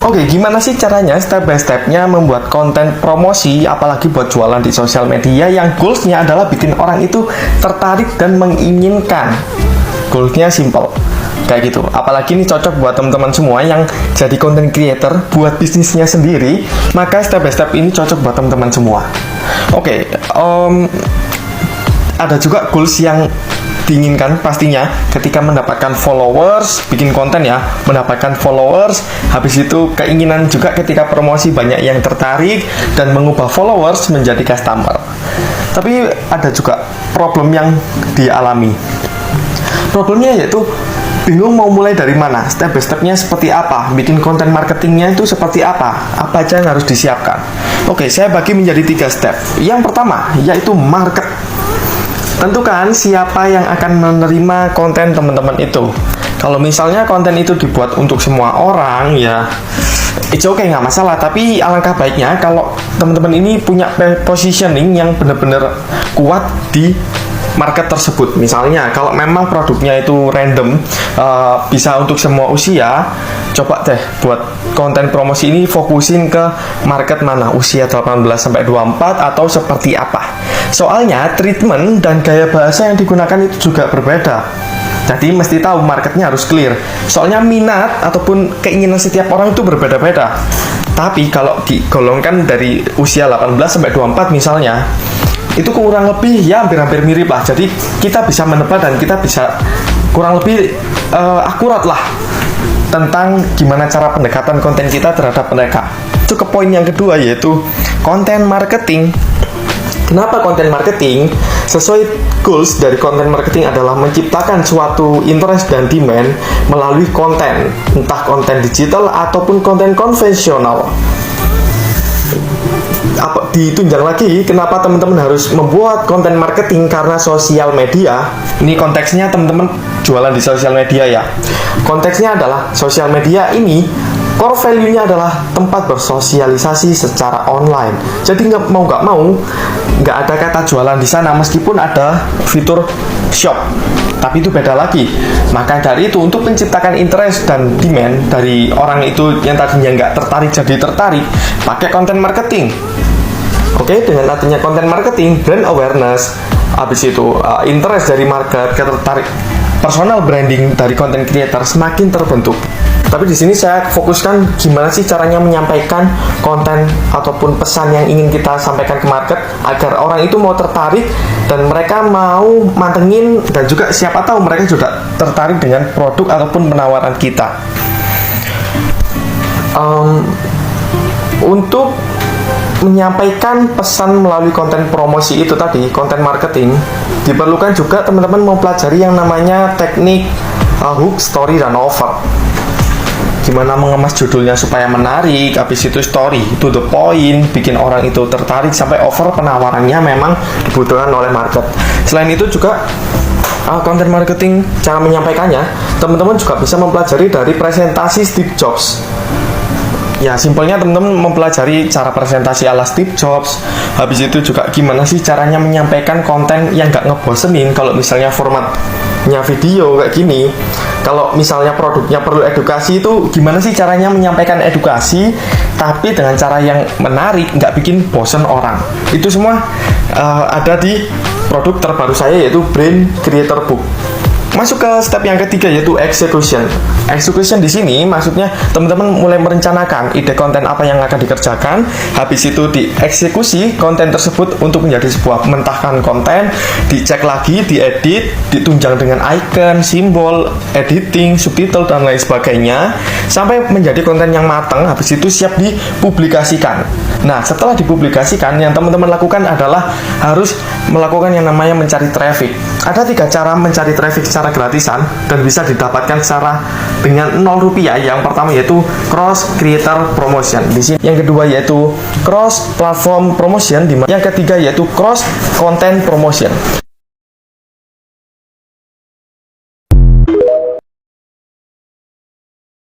Oke, gimana sih caranya step by stepnya membuat konten promosi, apalagi buat jualan di sosial media yang goalsnya adalah bikin orang itu tertarik dan menginginkan. Goalsnya simple, kayak gitu. Apalagi ini cocok buat teman-teman semua yang jadi content creator buat bisnisnya sendiri, maka step by step ini cocok buat teman-teman semua. Oke, ada juga goals yang diinginkan pastinya ketika mendapatkan followers, bikin konten ya, mendapatkan followers, habis itu keinginan juga ketika promosi banyak yang tertarik dan mengubah followers menjadi customer. Tapi ada juga problem yang dialami. Problemnya yaitu bingung mau mulai dari mana, step by stepnya seperti apa, bikin konten marketingnya itu seperti apa aja yang harus disiapkan. Oke, saya bagi menjadi 3 step. Yang pertama yaitu market. Tentukan siapa yang akan menerima konten teman-teman itu. Kalau misalnya konten itu dibuat untuk semua orang, ya it's okay, nggak masalah. Tapi alangkah baiknya kalau teman-teman ini punya positioning yang benar-benar kuat di market tersebut. Misalnya kalau memang produknya itu random, bisa untuk semua usia, coba deh buat konten promosi ini fokusin ke market mana, usia 18-24 atau seperti apa. Soalnya treatment dan gaya bahasa yang digunakan itu juga berbeda. Jadi mesti tahu marketnya harus clear. Soalnya minat ataupun keinginan setiap orang itu berbeda-beda. Tapi kalau digolongkan dari usia 18-24 misalnya, itu kurang lebih ya hampir-hampir mirip lah. Jadi kita bisa menebak dan kita bisa kurang lebih akurat lah tentang gimana cara pendekatan konten kita terhadap mereka. Itu ke poin yang kedua yaitu konten marketing. Kenapa konten marketing? Sesuai goals dari konten marketing adalah menciptakan suatu interest dan demand melalui konten, entah konten digital ataupun konten konvensional. Ditunjang lagi kenapa teman-teman harus membuat konten marketing, karena sosial media. Ini konteksnya teman-teman jualan di sosial media ya. Konteksnya adalah sosial media ini core value-nya adalah tempat bersosialisasi secara online. Jadi nggak mau nggak ada kata jualan di sana, meskipun ada fitur shop, tapi itu beda lagi. Maka dari itu untuk menciptakan interest dan demand dari orang itu yang tadinya nggak tertarik jadi tertarik, pakai konten marketing. Oke, dengan adanya konten marketing, brand awareness, habis itu interest dari market, ketertarik, personal branding dari content creator semakin terbentuk. Tapi di sini saya fokuskan gimana sih caranya menyampaikan konten ataupun pesan yang ingin kita sampaikan ke market agar orang itu mau tertarik dan mereka mau mantengin, dan juga siapa tahu mereka juga tertarik dengan produk ataupun penawaran kita. Untuk menyampaikan pesan melalui konten promosi itu tadi, konten marketing, diperlukan juga teman-teman mempelajari yang namanya teknik hook, story, dan offer. Gimana mengemas judulnya supaya menarik, habis itu story, to the point, bikin orang itu tertarik, sampai offer penawarannya memang dibutuhkan oleh market. Selain itu juga konten marketing, cara menyampaikannya, teman-teman juga bisa mempelajari dari presentasi Steve Jobs. Ya, simpelnya teman-teman mempelajari cara presentasi ala Steve Jobs. Habis itu juga gimana sih caranya menyampaikan konten yang gak ngebosenin. Kalau misalnya formatnya video kayak gini, kalau misalnya produknya perlu edukasi, itu gimana sih caranya menyampaikan edukasi tapi dengan cara yang menarik, gak bikin bosen orang. Itu semua ada di produk terbaru saya yaitu Brain Creator Book. Masuk ke step yang ketiga yaitu execution. Execution di sini maksudnya teman-teman mulai merencanakan ide konten apa yang akan dikerjakan, habis itu dieksekusi konten tersebut untuk menjadi sebuah mentahkan konten, dicek lagi, diedit, ditunjang dengan icon, simbol, editing, subtitle dan lain sebagainya sampai menjadi konten yang matang, habis itu siap dipublikasikan. Nah, setelah dipublikasikan yang teman-teman lakukan adalah harus melakukan yang namanya mencari traffic. Ada 3 cara mencari traffic secara gratisan dan bisa didapatkan secara dengan 0 rupiah. Yang pertama yaitu cross creator promotion. Di sini yang kedua yaitu cross platform promotion, yang ketiga yaitu cross content promotion.